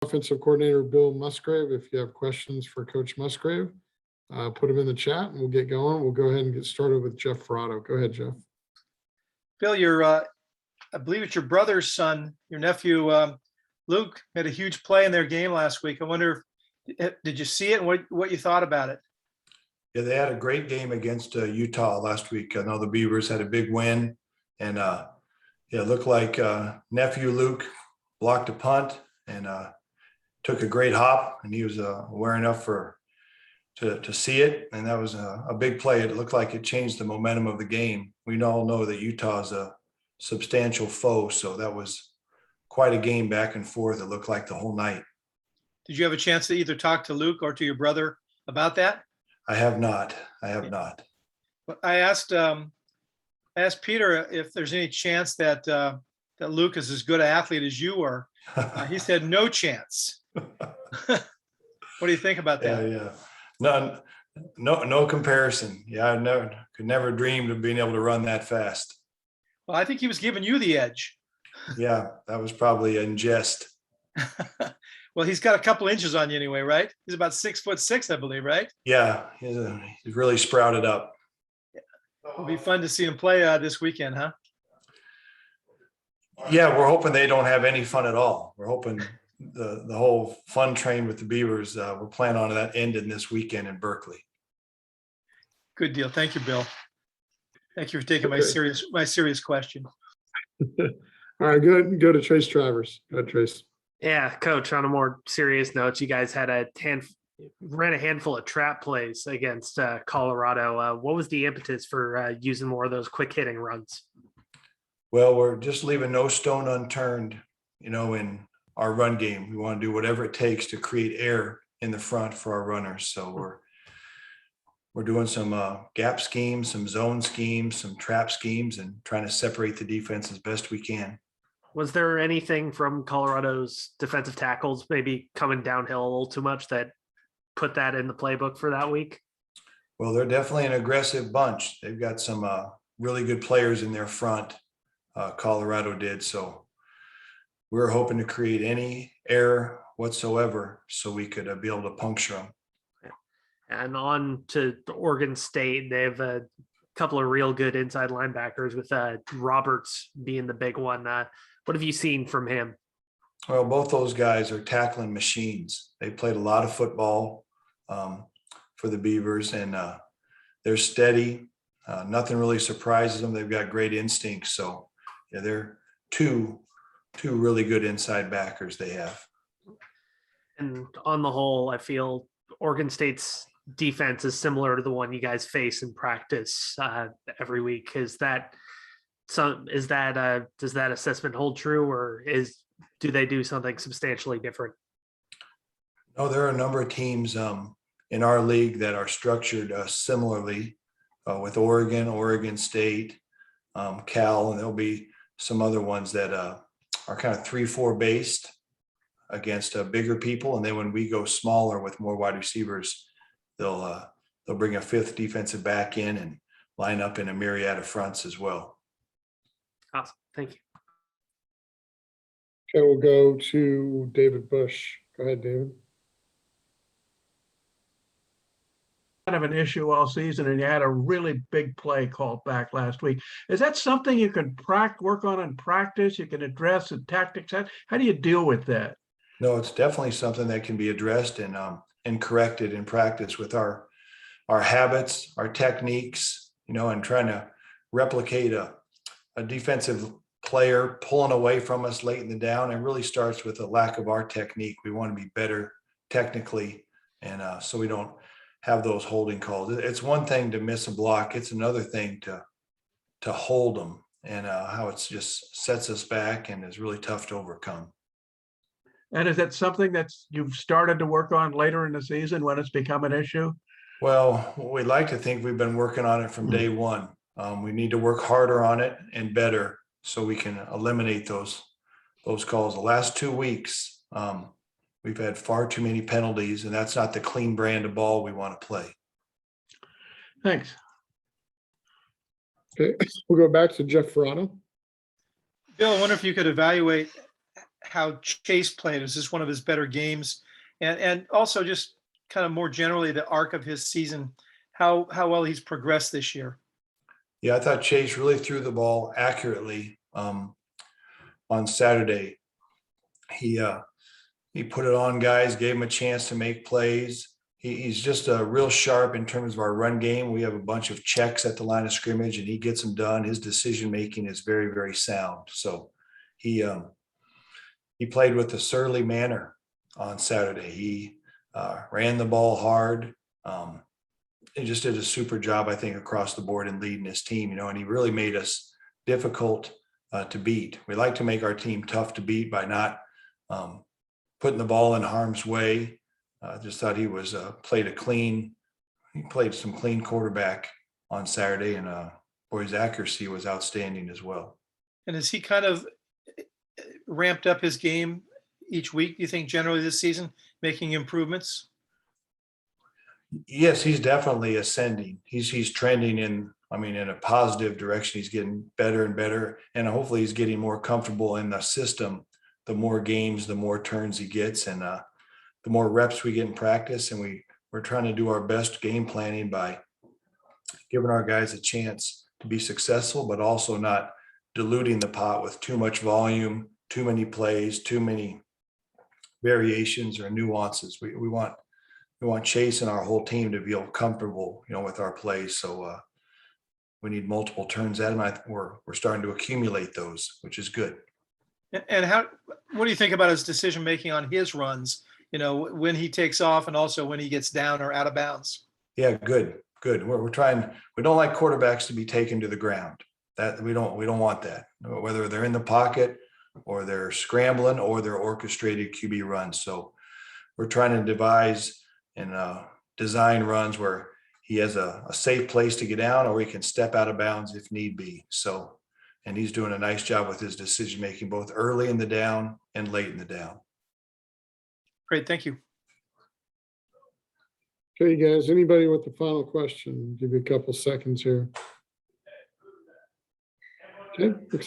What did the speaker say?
Offensive coordinator Bill Musgrave. If you have questions for Coach Musgrave, put them in the chat and we'll get going. We'll go ahead and get started with Jeff Ferrato. Go ahead, Jeff. Bill, I believe it's your brother's son, your nephew, Luke, made a huge play in their game last week. I wonder, did you see it and what you thought about it? Yeah, they had a great game against Utah last week. I know the Beavers had a big win, and it looked like nephew Luke blocked a punt and took a great hop, and he was aware enough to see it, and that was a big play. It looked like it changed the momentum of the game. We all know that Utah is a substantial foe, so that was quite a game back and forth. It looked like the whole night. Did you have a chance to either talk to Luke or to your brother about that? I have not. I asked Peter if there's any chance that Luke is as good an athlete as you were. He said no chance. What do you think about that? Yeah. No comparison. Yeah, I could never dreamed of being able to run that fast. Well, I think he was giving you the edge. Yeah, that was probably in jest. Well, he's got a couple inches on you anyway, right? He's about 6'6", I believe, right? Yeah, he's really sprouted up. It'll be fun to see him play this weekend, huh? Yeah, we're hoping they don't have any fun at all. We're hoping the whole fun train with the Beavers, we're planning on that ending this weekend in Berkeley. Good deal. Thank you, Bill. Thank you for taking my serious question. All right, go to Trace Travers. Go ahead, Trace. Yeah, Coach, on a more serious note, you guys had ran a handful of trap plays against Colorado. What was the impetus for using more of those quick hitting runs? Well, we're just leaving no stone unturned, in our run game. We want to do whatever it takes to create air in the front for our runners. So we're doing some gap schemes, some zone schemes, some trap schemes, and trying to separate the defense as best we can. Was there anything from Colorado's defensive tackles maybe coming downhill a little too much that put that in the playbook for that week? Well, they're definitely an aggressive bunch. They've got some really good players in their front. Colorado did. So we're hoping to create any error whatsoever so we could be able to puncture them. And on to Oregon State, they have a couple of real good inside linebackers with Roberts being the big one. What have you seen from him? Well, both those guys are tackling machines. They played a lot of football for the Beavers, and they're steady. Nothing really surprises them. They've got great instincts. So yeah, they're two really good inside backers they have. And on the whole, I feel Oregon State's defense is similar to the one you guys face in practice every week. Does that assessment hold true, or do they do something substantially different? No, there are a number of teams in our league that are structured similarly with Oregon State, Cal, and there'll be some other ones that are kind of 3-4 based against bigger people. And then when we go smaller with more wide receivers, they'll bring a fifth defensive back in and line up in a myriad of fronts as well. Awesome. Thank you. Okay, we'll go to David Bush. Go ahead, David. Kind of an issue all season, and you had a really big play called back last week. Is that something you can work on in practice? You can address the tactics. How do you deal with that? No, it's definitely something that can be addressed and corrected in practice with our habits, our techniques, and trying to replicate a defensive player pulling away from us late in the down. It really starts with a lack of our technique. We want to be better technically, and so we don't have those holding calls. It's one thing to miss a block. It's another thing to hold them, and how it's just sets us back and is really tough to overcome. And is that something that you've started to work on later in the season when it's become an issue? Well, we'd like to think we've been working on it from day one. We need to work harder on it and better so we can eliminate those calls. The last 2 weeks, we've had far too many penalties, and that's not the clean brand of ball we want to play. Thanks. Okay, we'll go back to Jeff Ferrato. Bill, I wonder if you could evaluate how Chase played. Is this one of his better games? And also just kind of more generally the arc of his season, how well he's progressed this year. Yeah, I thought Chase really threw the ball accurately on Saturday. He put it on guys, gave him a chance to make plays. He's just real sharp in terms of our run game. We have a bunch of checks at the line of scrimmage, and he gets them done. His decision making is very, very sound. So he played with a surly manner on Saturday. He ran the ball hard. He just did a super job, I think, across the board in leading his team. And he really made us difficult to beat. We like to make our team tough to beat by not putting the ball in harm's way. Just thought he was he played some clean quarterback on Saturday, and boy, his accuracy was outstanding as well. And has he kind of ramped up his game each week, do you think, generally this season, making improvements? Yes, he's definitely ascending. He's trending in a positive direction. He's getting better and better, and hopefully he's getting more comfortable in the system. The more games, the more turns he gets, and the more reps we get in practice. And we're trying to do our best game planning by giving our guys a chance to be successful, but also not diluting the pot with too much volume, too many plays, too many variations or nuances. We want Chase and our whole team to feel comfortable, with our plays. So we need multiple turns at him. We're starting to accumulate those, which is good. And what do you think about his decision making on his runs? When he takes off and also when he gets down or out of bounds? Yeah, good. We're trying. We don't like quarterbacks to be taken to the ground. That we don't want that. Whether they're in the pocket or they're scrambling or they're orchestrated QB runs. So we're trying to devise and design runs where he has a safe place to get down, or he can step out of bounds if need be. So, and he's doing a nice job with his decision making, both early in the down and late in the down. Great, thank you. Okay, guys, anybody with the final question? Give you a couple seconds here. Okay, looks like